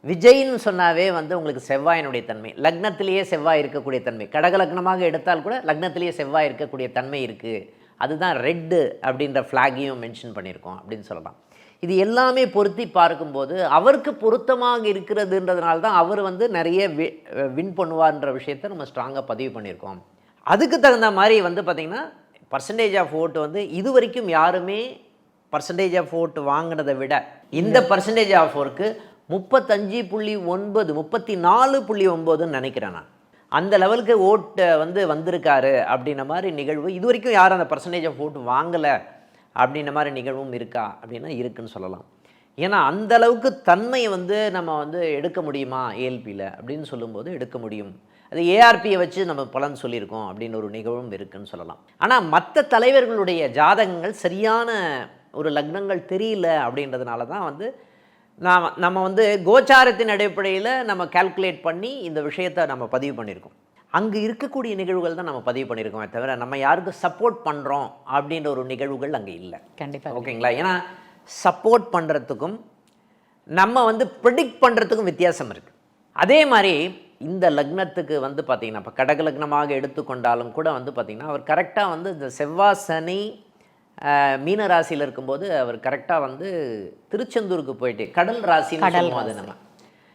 விஜய்ன்னு சொன்னாவே வந்து உங்களுக்கு செவ்வாயினுடைய தன்மை, லக்னத்திலேயே செவ்வாய் இருக்கக்கூடிய தன்மை, கடகலக்னமாக எடுத்தால் கூட லக்னத்திலேயே செவ்வாய் இருக்கக்கூடிய தன்மை இருக்குது. அதுதான் ரெட்டு அப்படின்ற ஃப்ளாகையும் மென்ஷன் பண்ணியிருக்கோம் அப்படின்னு சொல்லலாம். இது எல்லாமே பொருத்தி பார்க்கும்போது அவருக்கு பொருத்தமாக இருக்கிறதுன்றதுனால தான் அவர் வந்து நிறைய வின் பண்ணுவார்ன்ற விஷயத்தை நம்ம ஸ்ட்ராங்காக பதிவு பண்ணியிருக்கோம். அதுக்கு தகுந்த மாதிரி வந்து பார்த்திங்கன்னா பர்சன்டேஜ் ஆஃப் ஓட்டு வந்து இது வரைக்கும் யாருமே பர்சன்டேஜ் ஆஃப் ஓட்டு வாங்கினதை விட இந்த பர்சன்டேஜ் ஆஃப் ஓருக்கு 35.9 34.9ன்னு நினைக்கிறேன் நான். அந்த லெவலுக்கு ஓட்டை வந்து வந்திருக்காரு அப்படின்ன மாதிரி நிகழ்வு இது வரைக்கும் யாரும் அந்த பர்சன்டேஜ் ஆஃப் ஓட்டு வாங்கலை அப்படின்ன மாதிரி நிகழ்வும் இருக்கா அப்படின்னா இருக்குன்னு சொல்லலாம். ஏன்னா அந்த அளவுக்கு தன்மையை வந்து நம்ம வந்து எடுக்க முடியுமா ஏஎல்பியில் அப்படின்னு சொல்லும்போது எடுக்க முடியும். அது ஏஆர்பியை வச்சு நம்ம பலன் சொல்லியிருக்கோம் அப்படின்னு ஒரு நிகழ்வும் இருக்குன்னு சொல்லலாம். ஆனால் மற்ற தலைவர்களுடைய ஜாதகங்கள் சரியான ஒரு லக்னங்கள் தெரியல அப்படின்றதுனால தான் வந்து நம்ம வந்து கோச்சாரத்தின் அடிப்படையில் நம்ம கால்குலேட் பண்ணி இந்த விஷயத்தை நம்ம பதிவு பண்ணியிருக்கோம். அங்கே இருக்கக்கூடிய நிகழ்வுகள் தான் நம்ம பதிவு பண்ணியிருக்கோமே தவிர நம்ம யாருக்கு சப்போர்ட் பண்ணுறோம் அப்படின்ற ஒரு நிகழ்வுகள் அங்கே இல்லை. கண்டிப்பாக ஓகேங்களா? ஏன்னா சப்போர்ட் பண்ணுறதுக்கும் நம்ம வந்து ப்ரெடிக்ட் பண்ணுறதுக்கும் வித்தியாசம் இருக்குது. அதே மாதிரி இந்த லக்னத்துக்கு வந்து பார்த்திங்கன்னா இப்போ கடக லக்னமாக எடுத்துக்கொண்டாலும் கூட வந்து பார்த்திங்கன்னா அவர் கரெக்டாக வந்து இந்த செவ்வாய் சனி மீன ராசியில் இருக்கும்போது அவர் கரெக்டாக வந்து திருச்செந்தூருக்கு போயிட்டு கடல் ராசின்னு சொல்லுவோம். அது நம்ம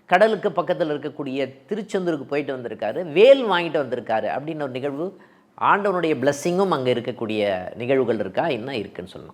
கடலுக்கு பக்கத்தில் இருக்கக்கூடிய திருச்செந்தூருக்கு போயிட்டு வந்திருக்காரு, வேல் வாங்கிட்டு வந்திருக்காரு அப்படின்னு ஒரு நிகழ்வு. ஆண்டவனுடைய பிளஸ்ஸிங்கும் அங்கே இருக்கக்கூடிய நிகழ்வுகள் இருக்கா என்ன இருக்குன்னு சொல்லலாம்.